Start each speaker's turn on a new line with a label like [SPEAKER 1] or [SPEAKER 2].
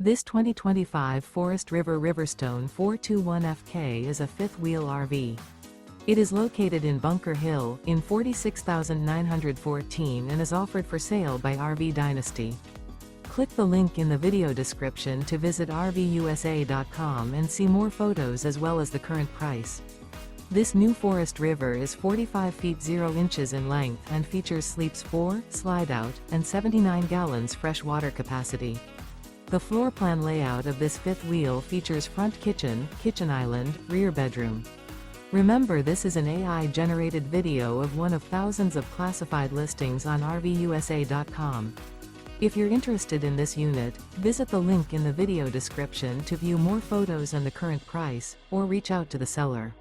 [SPEAKER 1] This 2025 Forest River RiverStone 421FK is a fifth-wheel RV. It is located in Bunker Hill, in 46,914 and is offered for sale by RV Dynasty. Click the link in the video description to visit RVUSA.com and see more photos as well as the current price. This new Forest River is 45 feet 0 inches in length and features sleeps 4, slide-out, and 79 gallons fresh water capacity. The floor plan layout of this fifth wheel features front kitchen, kitchen island, rear bedroom. Remember, this is an AI-generated video of one of thousands of classified listings on RVUSA.com. If you're interested in this unit, visit the link in the video description to view more photos and the current price, or reach out to the seller.